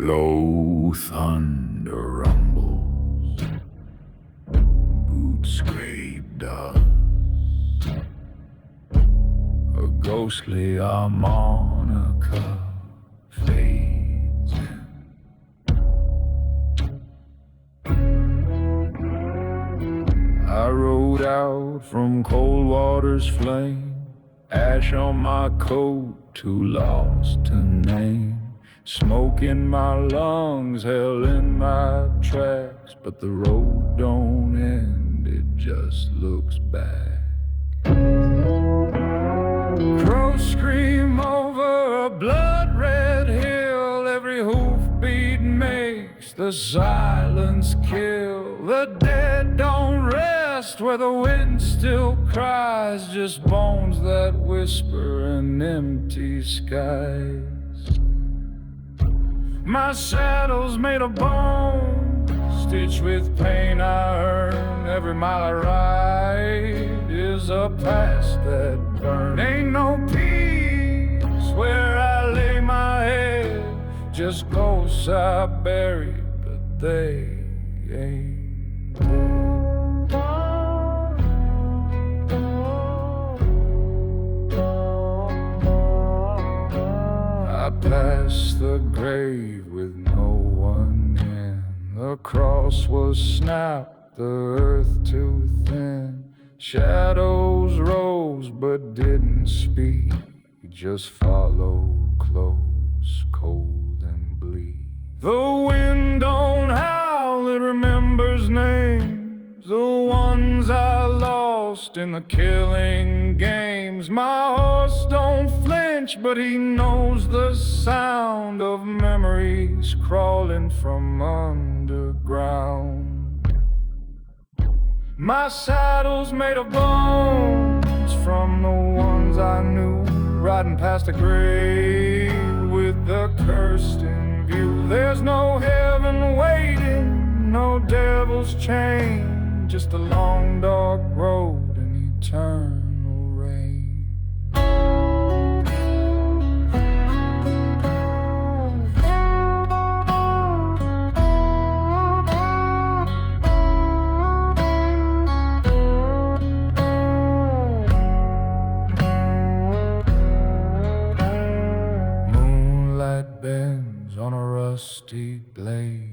Low thunder rumbles, boots scrape dust, a ghostly harmonica fades in. I rode out from Coldwater's flame, ash on my coat, too lost to name. Smoke in my lungs, hell in my tracks, but the road don't end, it just looks back. Crows scream over a blood-red hill, every hoofbeat makes the silence kill. The dead don't rest where the wind still cries, just bones that whisper in empty skies. My saddle's made of bone, stitched with pain I earn. Every mile I ride is a past that burns. Ain't no peace where I lay my head, just ghosts I bury, but they ain't dead. I passed the grave with no one in. The cross was snapped, the earth too thin. Shadows rose but didn't speak, just followed close, cold and bleak. The wind don't howl, it remembers names, the ones I lost in the killing games. My horse don't flinch, but he knows the sound of memories crawling from underground. My saddle's made of bones from the ones I knew, riding past a grave with the cursed in view. There's no heaven waiting, no devil's chain, just a long dark road and eternal rain. Moonlight bends on a rusty blade.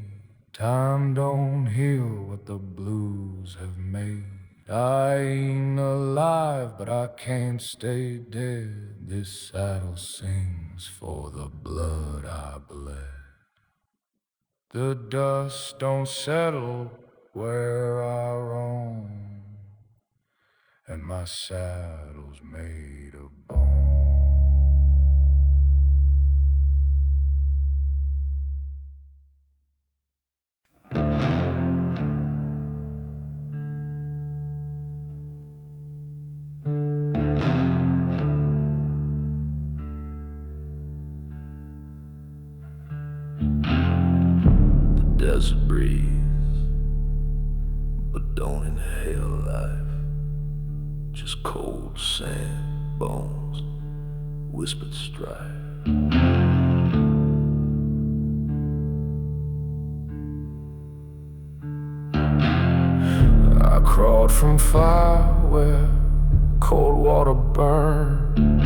Time don't heal what the blues have made. I ain't alive, but I can't stay dead. This saddle sings for the blood I bled. The dust don't settle where I roam, and my saddle's made of bone. Desert breeze, but don't inhale life. Just cold sand, bones, whispered strife. I crawled from fire where cold water burned,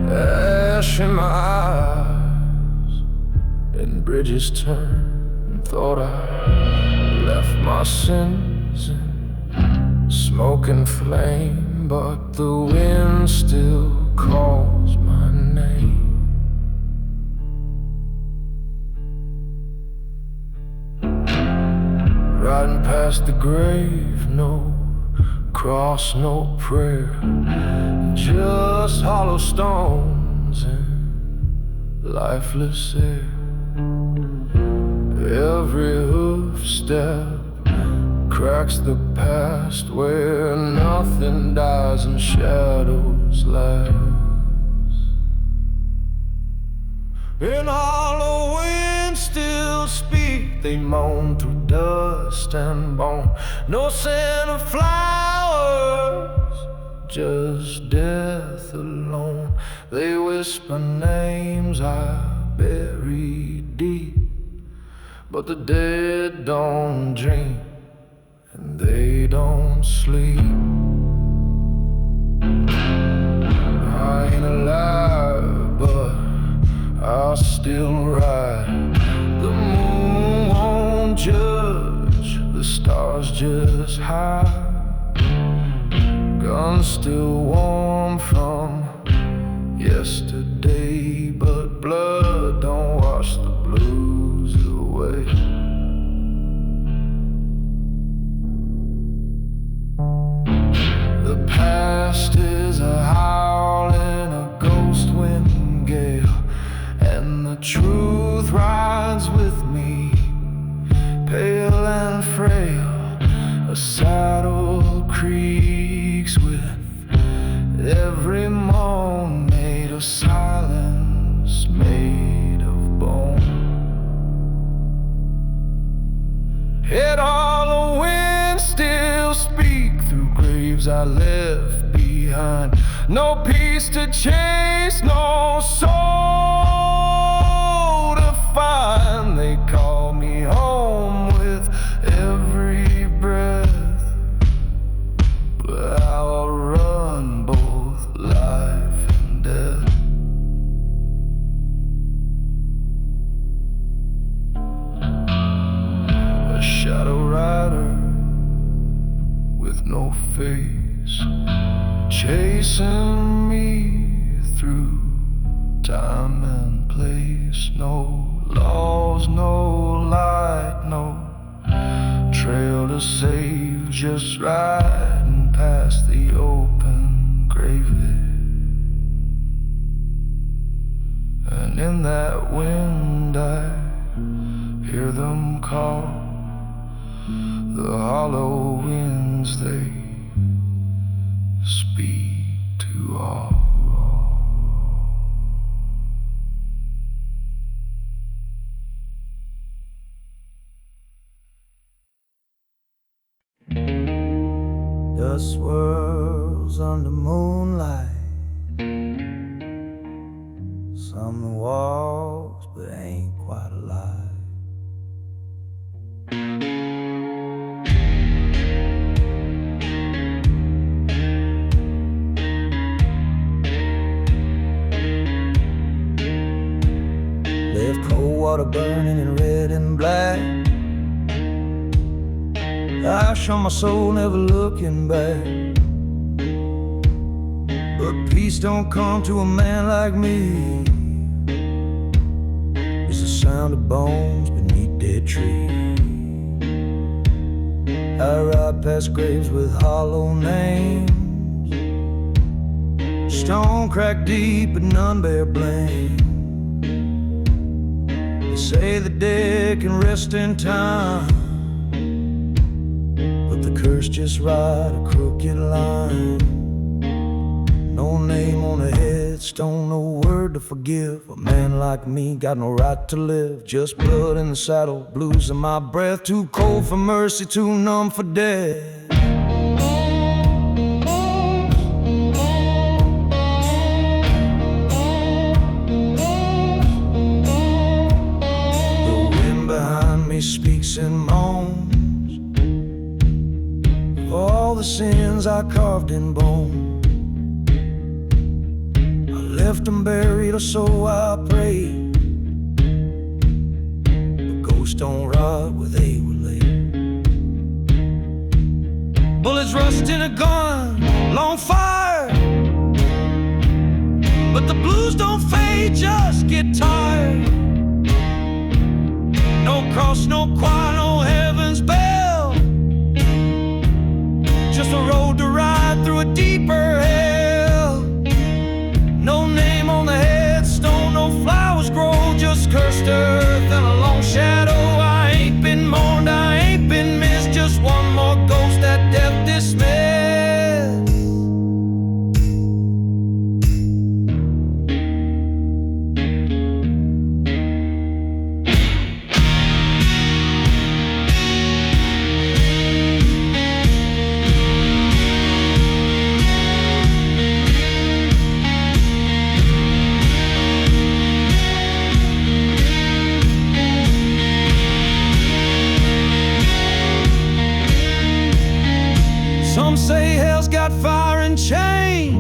ash in my eyes and bridges turned. Thought I left my sins in smoke and flame, but the wind still calls my name. Riding past the grave, no cross, no prayer, just hollow stones and lifeless air. Every hoof step cracks the past where nothing dies and shadows last. In hollow winds still speak, they moan through dust and bone. No scent of flowers, just death alone. They whisper names I buried deep, But the dead don't dream and they don't sleep. I ain't alive, but I'll still ride. The moon won't judge, the stars just hide. Gun still warm from yesterday, but blood don't wash the blues away. The past is a howl in a ghost wind gale, and the truth rides with me, pale and frail. A saddle creaks with every moan, made of silence, made of bone. Yet all the winds still speak through graves I left behind. No peace to chase, no soul to find. They call me home with every breath, but I'll run both life and death. A shadow rider with no face, chasing me through time and place. No laws, no light, no trail to save, just riding past the open grave. And in that wind I hear them call, the hollow winds they speak to all. Dust swirls under moonlight. Some walks but ain't quite alive. Left Coldwater burning in red and black. Ash on my soul, never looking back. But peace don't come to a man like me. It's the sound of bones beneath dead trees. I ride past graves with hollow names, stone cracked deep but none bear blame. They say the dead can rest in time, but the curse just ride a crooked line. No name on the headstone, no word to forgive. A man like me got no right to live. Just blood in the saddle, blues in my breath. Too cold for mercy, too numb for death. The wind behind me speaks and moans of all the sins I carved in bone. Left them buried, or so I pray. The ghosts don't rot where they were laid. Bullets rust in a gun, long fire, but the blues don't fade, just get tired. No cross, no choir, no heaven's bell, just a road to ride through a deeper hell. No name on the headstone, no flowers grow, just cursed earth and a long shadow. I ain't been mourned, I ain't been missed, just one more ghost that death dismissed. got fire and chains,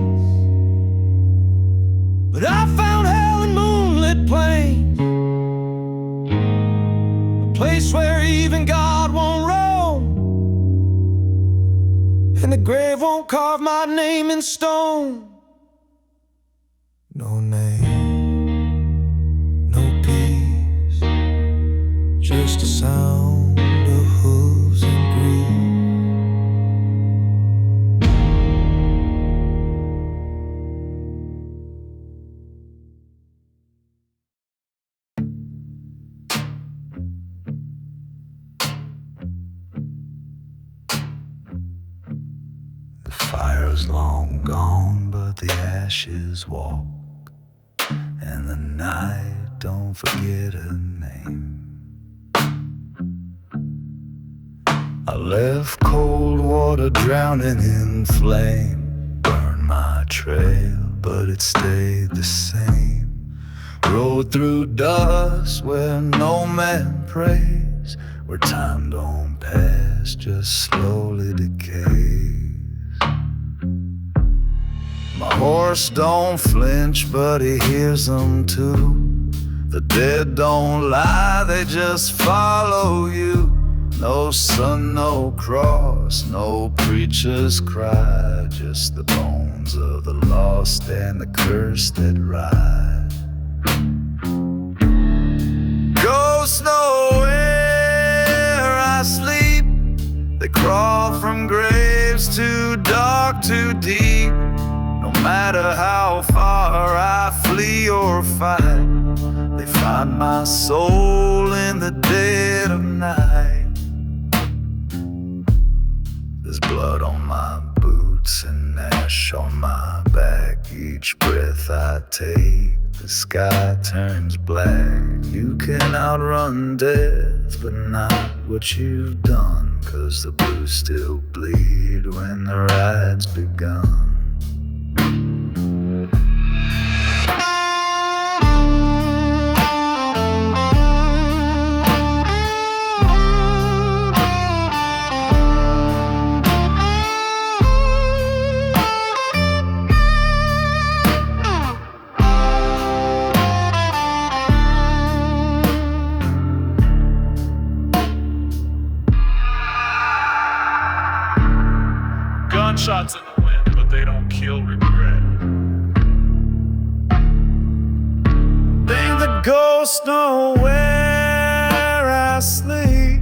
but I found hell in moonlit plains, a place where even God won't roam, and the grave won't carve my name in stone. No name, no peace, just a sound of hooves and grief. The fire's long gone, but the ashes walk, and the night don't forget her name. I left Coldwater drowning in flame, burned my trail, but it stayed the same. Rode through dust where no man prays, where time don't pass, just slowly decays. My horse don't flinch, but he hears them too. The dead don't lie, they just follow you. No sun, no cross, no preacher's cry, just the bones of the lost and the curse that ride. Ghosts nowhere I sleep, they crawl from graves too dark, too deep. No matter how far I flee or fight, they find my soul in the dead of night. There's blood on my boots and ash on my back. Each breath I take, the sky turns black. You can outrun death, but not what you've done, 'cause the blues still bleed when the ride's begun. Gunshots in the wind, but they don't kill regret. Think the ghosts know where I sleep.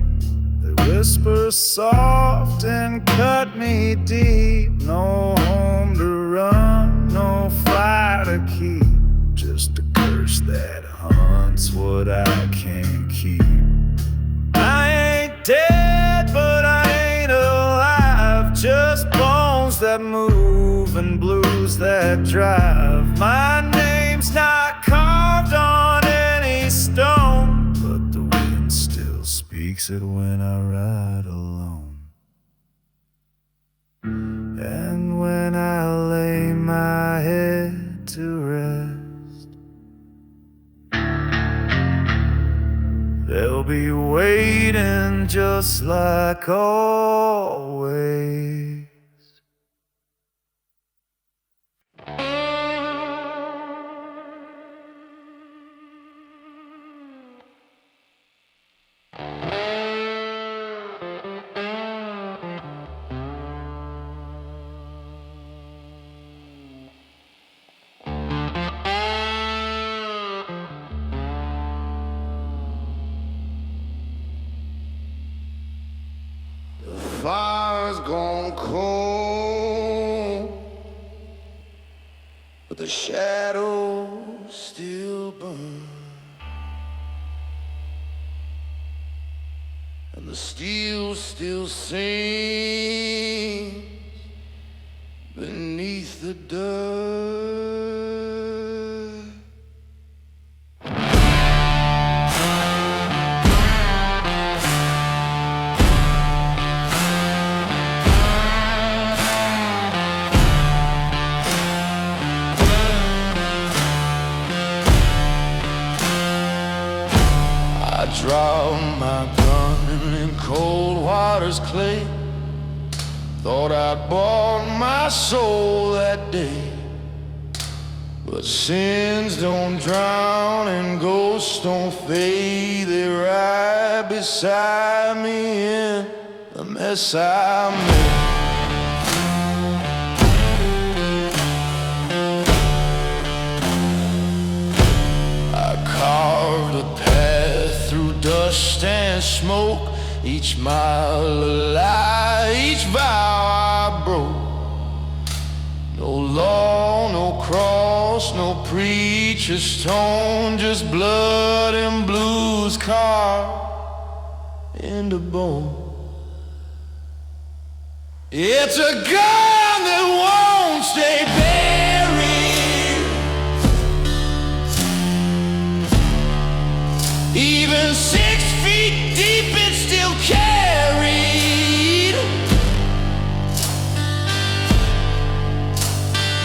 They whisper soft and cut me deep. No home to run, no fire to keep, just a curse that hunts what I can't keep. I ain't dead, but I ain't alive, just bones that move and blues that drive. My name's not carved on any stone, but the wind still speaks it when I ride alone. And when I lay my head to rest, they'll be waiting just like always. Fire's gone cold, but the shadows still burn, and the steel still sings beneath the dirt. Draw my gun in Coldwater's clay, Thought I'd bought my soul that day, but sins don't drown and ghosts don't fade. They ride beside me in the mess I made. I carved a path through dust and smoke, each mile a lie, each vow I broke. No law, no cross, no preacher's stone, just blood and blues carved into bone. It's a gun that won't stay buried, even 6 feet deep it's still carried.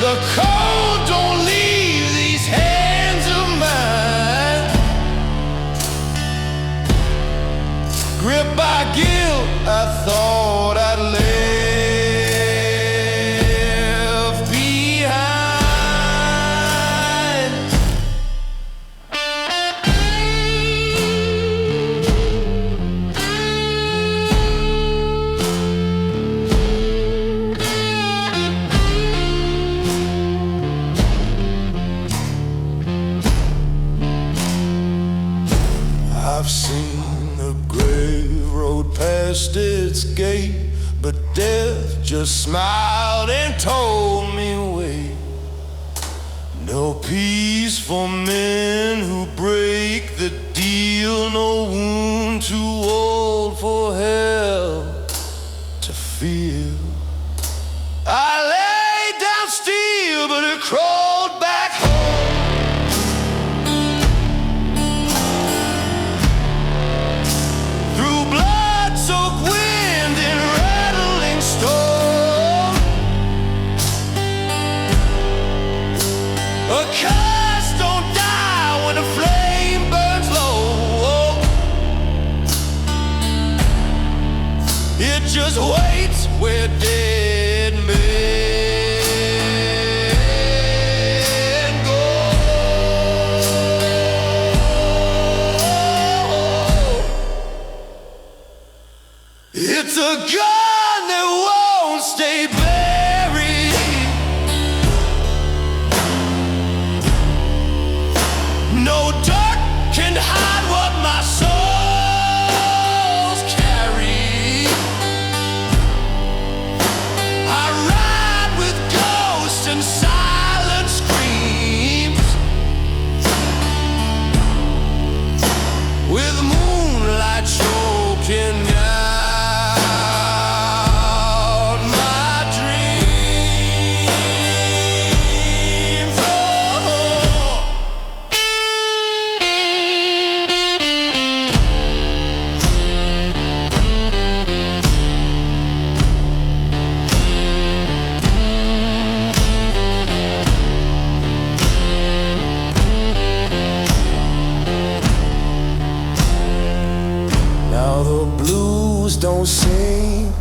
The cold don't leave these hands of mine, gripped by guilt I thought I'd left behind. I've seen the grave road past its gate, but death just smiled and told me wait. No peace for men who break the deal, no wound too old for hell to feel. I laid down still, but it crawled back home. Through blood-soaked wind and rattling storm, a curse don't die when the flame burns low. It just waits where dead men go. It's a gun that won't stay buried, no dirt can hide what my soul's carry. I ride with ghosts and silent screams, with moonlight choking out my dreams. Oh. Now the blues don't sing,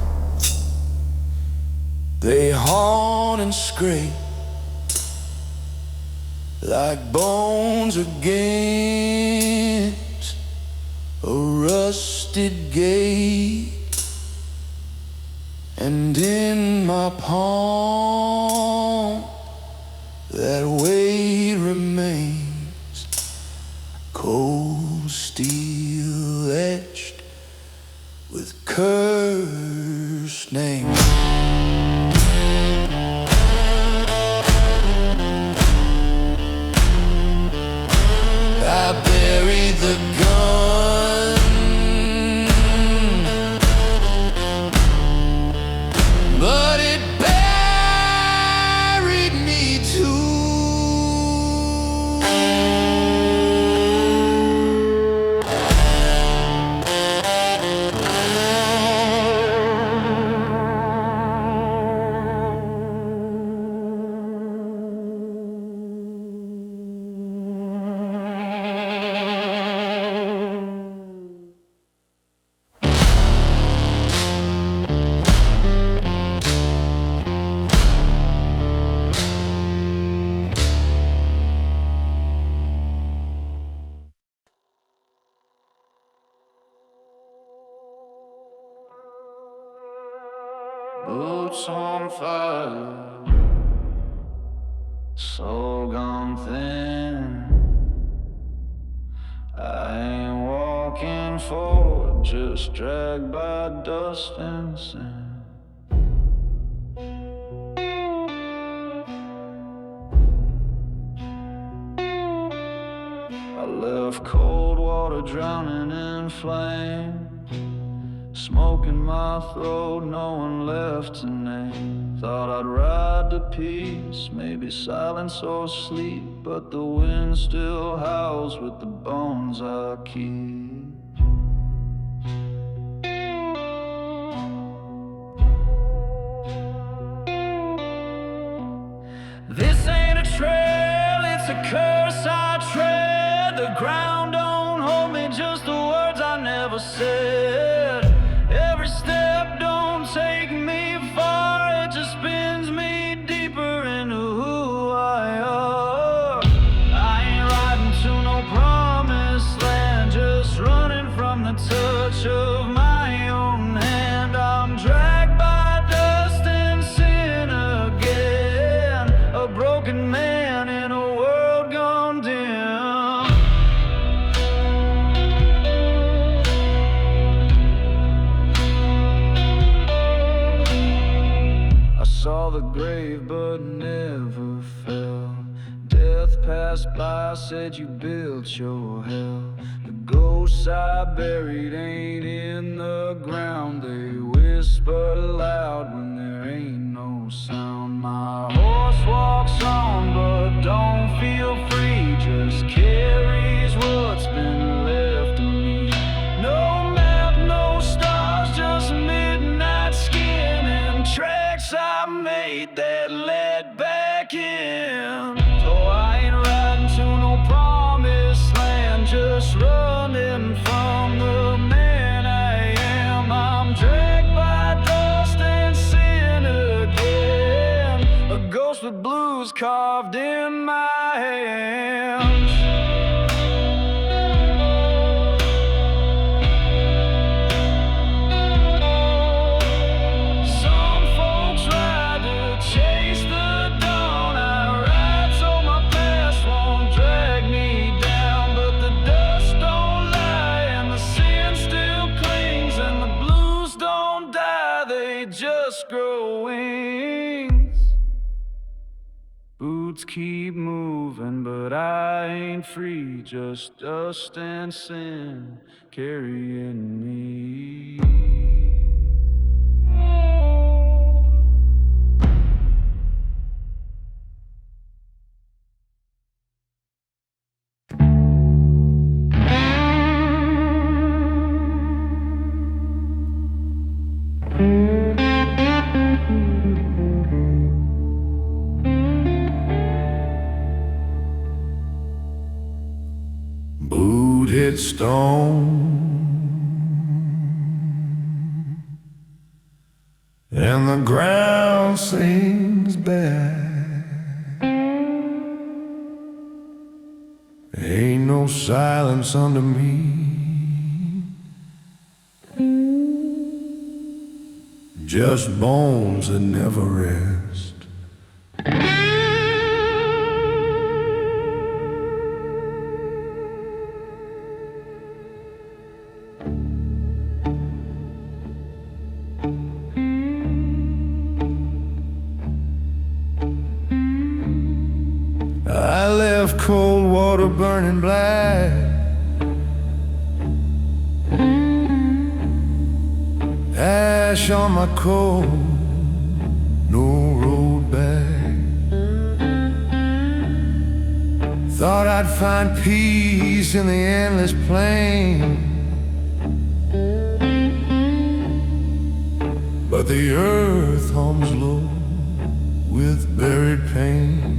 they haunt and scrape like bones against a rusted gate. And in my palm that weight remains, cold steel etched with cursed names. I buried the gun, but it buried me too. Boots on fire, soul gone thin. I ain't walking forward, just dragged by dust and sin. I left Coldwater drowning in flame, smoke in my throat, no one left to name. Thought I'd ride to peace, maybe silence or sleep, but the wind still howls with the bones I keep. This ain't a trail, it's a curse I tread. The ground don't hold me, just the words I never said. Every step don't take me far, it just spins me deeper into who I are. I ain't riding to no promised land, just running from the touch of my own hand. I'm dragged by dust and sin again, a broken man in a world gone dim. I saw the grave but never fell. Death passed by, said you built your hell. The ghosts I buried ain't in the ground, they whisper loud when there ain't no sound. My horse walks on but don't feel free, just carries what's been left of me. No map, no stars, just midnight skin and tracks I made that led back in. So I ain't riding to no promised land, just running from the man I am. I'm dragged by dust and sin again, a ghost with blues carved in my hands. Some folks ride to chase the dawn, I ride so my past won't drag me down. But the dust don't lie and the sin still clings, and the blues don't die, they just grow wings. Boots keep moving, but I ain't free, just dust and sin carrying me. Boot hit stone, and the ground seems bare. Ain't no silence under me, just bones that never rest. I left Coldwater burning black, ash on my coat, no road back. Thought I'd find peace in the endless plain, but the earth hums low with buried pain.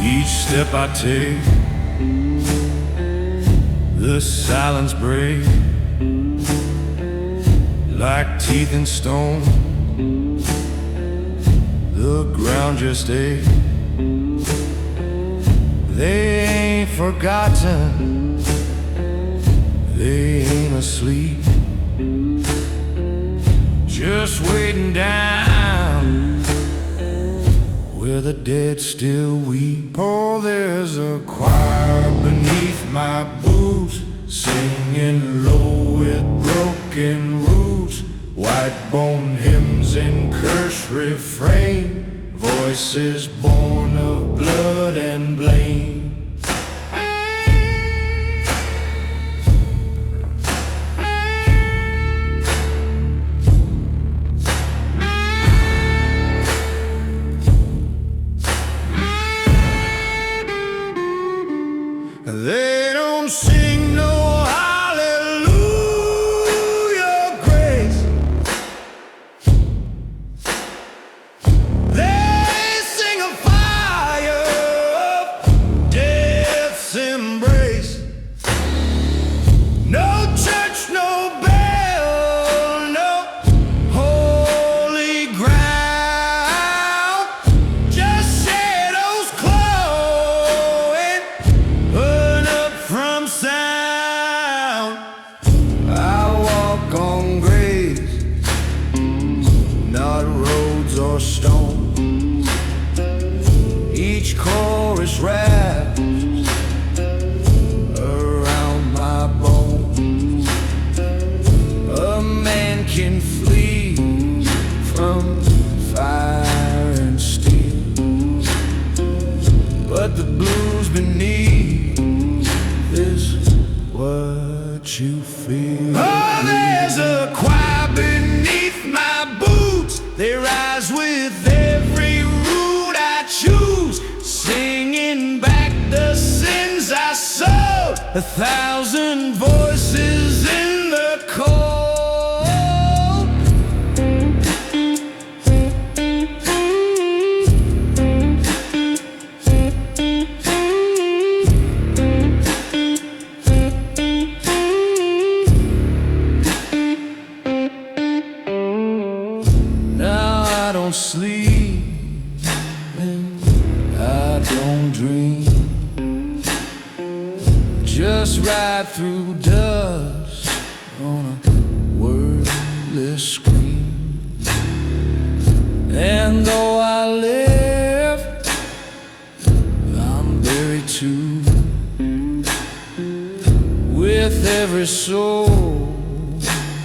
Each step I take, the silence breaks like teeth in stone. The ground just aches, They ain't forgotten, they ain't asleep, just waiting down where the dead still weep. Oh, there's a choir beneath my boots, singing low with broken roots, white-bone hymns in cursed refrain, voices born of blood and blame. They don't sing no hallelujah grace, they sing a fire of death's embrace. No church, no bell, no holy ground, just shadows glowing, burn up from sound. I walk on graves, not roads or stone. Each chorus wraps around my bones. A man can flee from fire and steel, but the blues beneath is what you feel. Oh, there's a choir beneath my boots, they rise with every root I choose, singing back the sins I sowed, 1,000 voices in the cold. Now I don't sleep and I don't dream, just ride through dust on a wordless screen. And though I live, I'm buried too, with every soul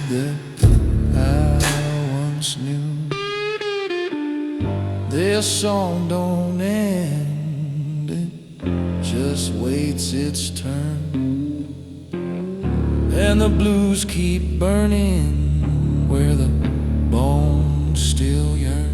that I once knew. Their song don't end, it just waits its turn, and the blues keep burning where the bones still yearn.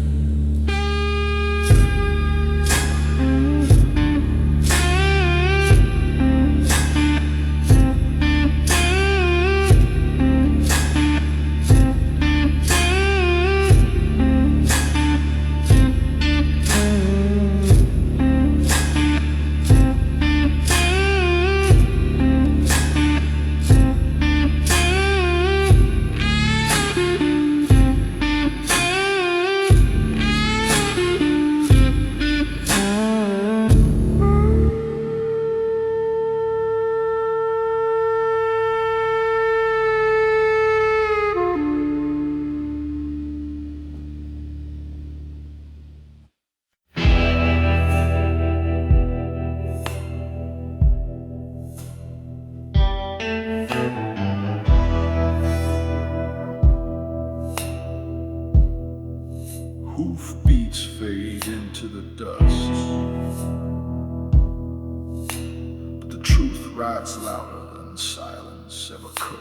Hoofbeats fade into the dust, but the truth rides louder than silence ever could.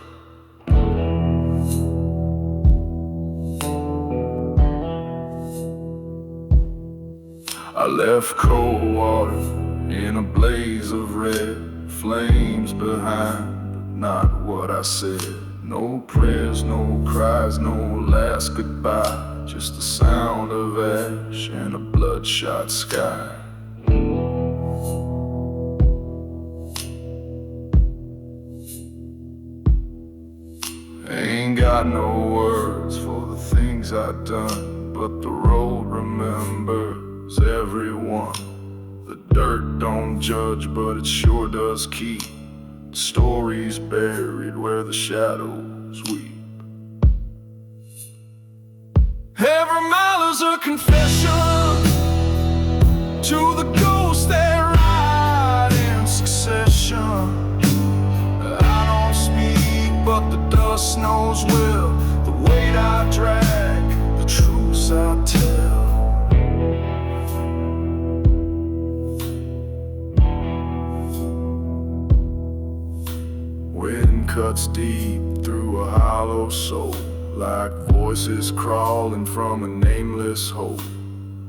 I left Coldwater in a blaze of red, flames behind, but not what I said. No prayers, no cries, no last goodbye, just the sound of ash and a bloodshot sky. Ain't got no words for the things I've done, but the road remembers everyone. The dirt don't don't judge, but it sure does keep stories buried where the shadows weep. Every mile is a confession to the ghosts that ride in succession. I don't speak, but the dust knows well. The weight I drag, the truths I tell. Wind cuts deep through a hollow soul, like voices crawling from a nameless hole.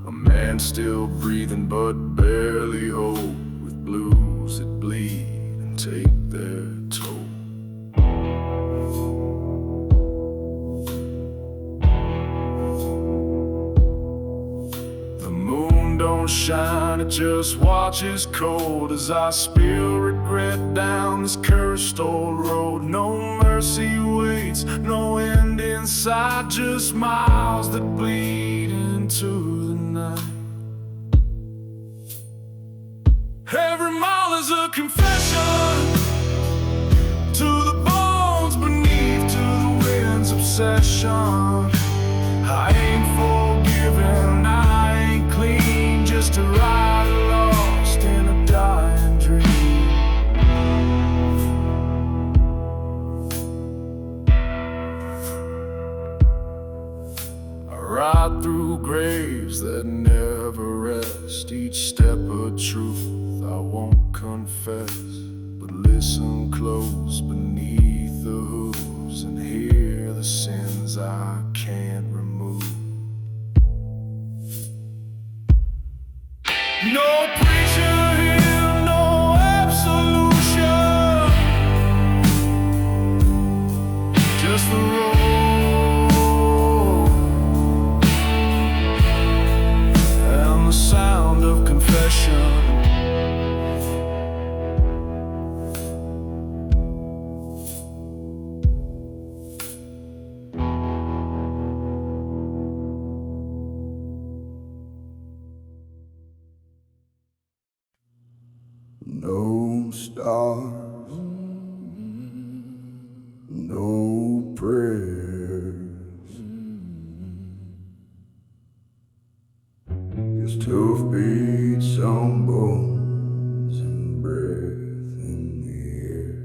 A man still breathing but barely whole, with blues that bleed and take their toll. The moon don't shine, it just watches cold as I spill regret down this cursed old road. No mercy waits, no end in sight, just miles that bleed into the night. Every mile is a confession to the bones beneath, to the wind's obsession. I ain't forgiven, I ain't clean, just a ride lost in a dying dream. I ride through graves that never rest, each step a truth I won't confess. But listen close beneath the hooves and hear the sins I can't remove. No preacher here, no absolution, just the road and the sound of confession. No stars, no prayers, just hoof beats on bones and breath in the air.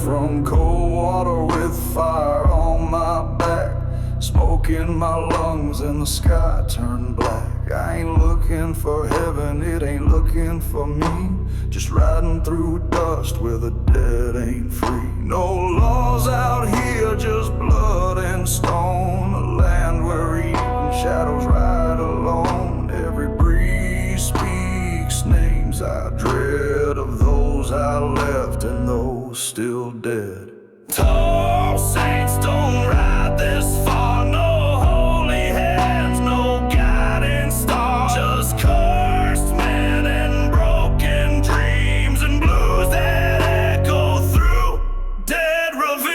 From Coldwater with fire on my back, smoke in my lungs and the sky turned black. I ain't looking for heaven, it ain't looking for me, just riding through dust where the dead ain't free. No laws out here, just blood and stone, a land where even shadows ride alone. Every breeze speaks names I dread, of those I left and those still dead. Tall saints don't ride this far, no holy hands, no guiding star, just cursed men and broken dreams and blues that echo through dead ravines.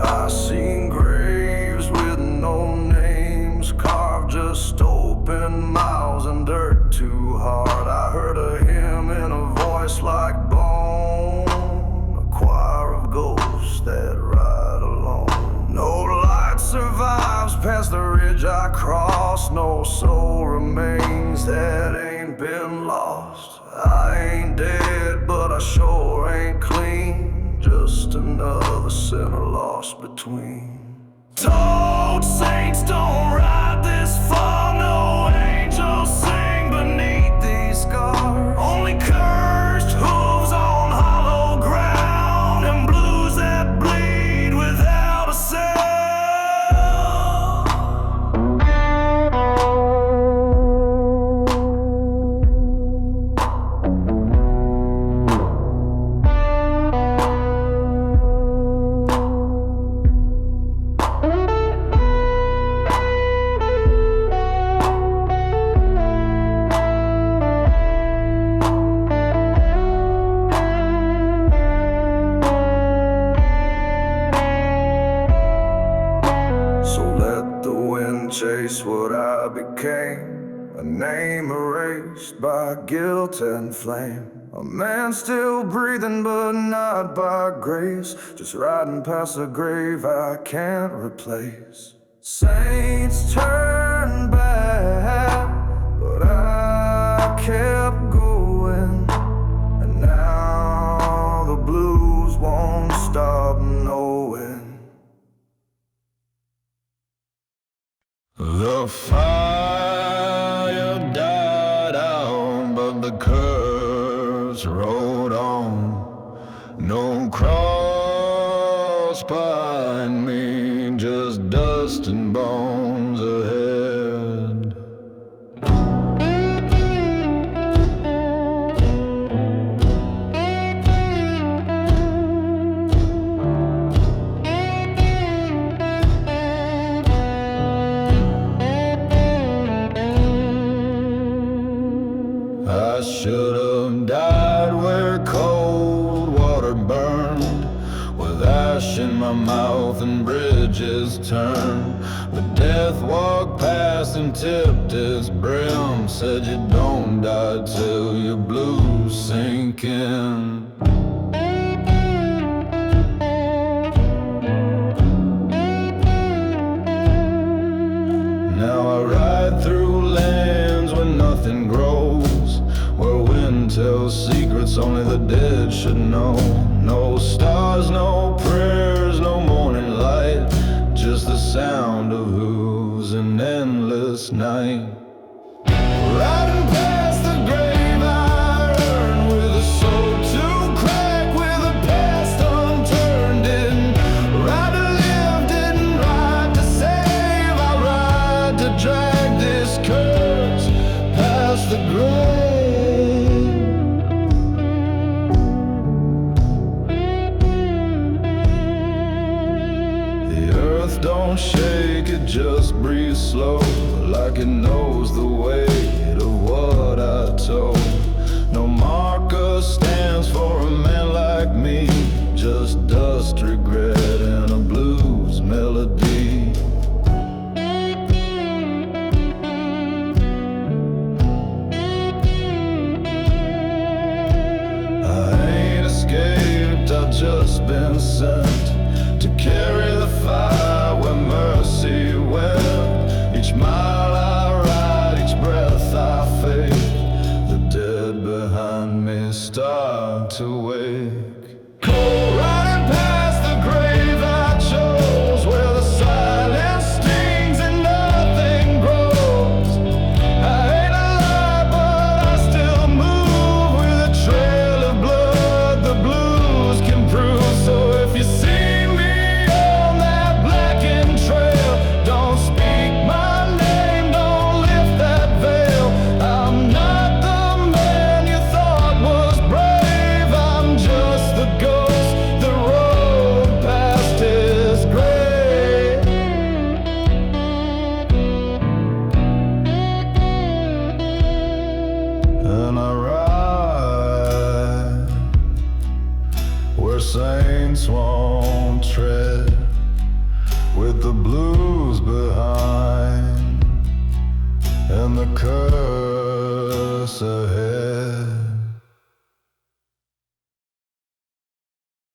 I seen graves with no names carved, just open mouths and dirt too hard. I heard a hymn in a voice like bone, a choir of ghosts that ride alone. No light survives past the ridge I crossed, no soul remains that ain't been lost. I ain't dead, but I sure ain't clean, just another sinner lost between. Told saints don't ride this far, no angels sing beneath these scars, only cursed hooves on hollow ground and blues that bleed without a sound. a name erased by guilt and flame. A man still breathing but not by grace, just riding past a grave I can't replace. Saints turn back, but I kept going, and now the blues won't stop knowing. The fire died out, but the curse rode on. No cross behind me, just dust and bones ahead. I should have died where Coldwater burned, with ash in my mouth and bridges turned. But death walked past and tipped its brim, said you don't die till your blues sink in. Now I ride through lands where nothing grows, where wind tells secrets only the dead should know. No stars, no prayers, no morning light, just the sound of hooves and endless night. Riding past the grave I earned, with a soul to crack, with a past unturned. Didn't ride to live, didn't ride to save, I ride to drag this curse past the grave. The earth don't shake, it just breathes slow, like it knows the weight of what I told. No marker stands for a man like me, just dust, regret, and a blues melody. I ain't escaped, I've just been sent to carry the fire where mercy went. Each mile I ride, each breath I fade, the dead behind me start to wait.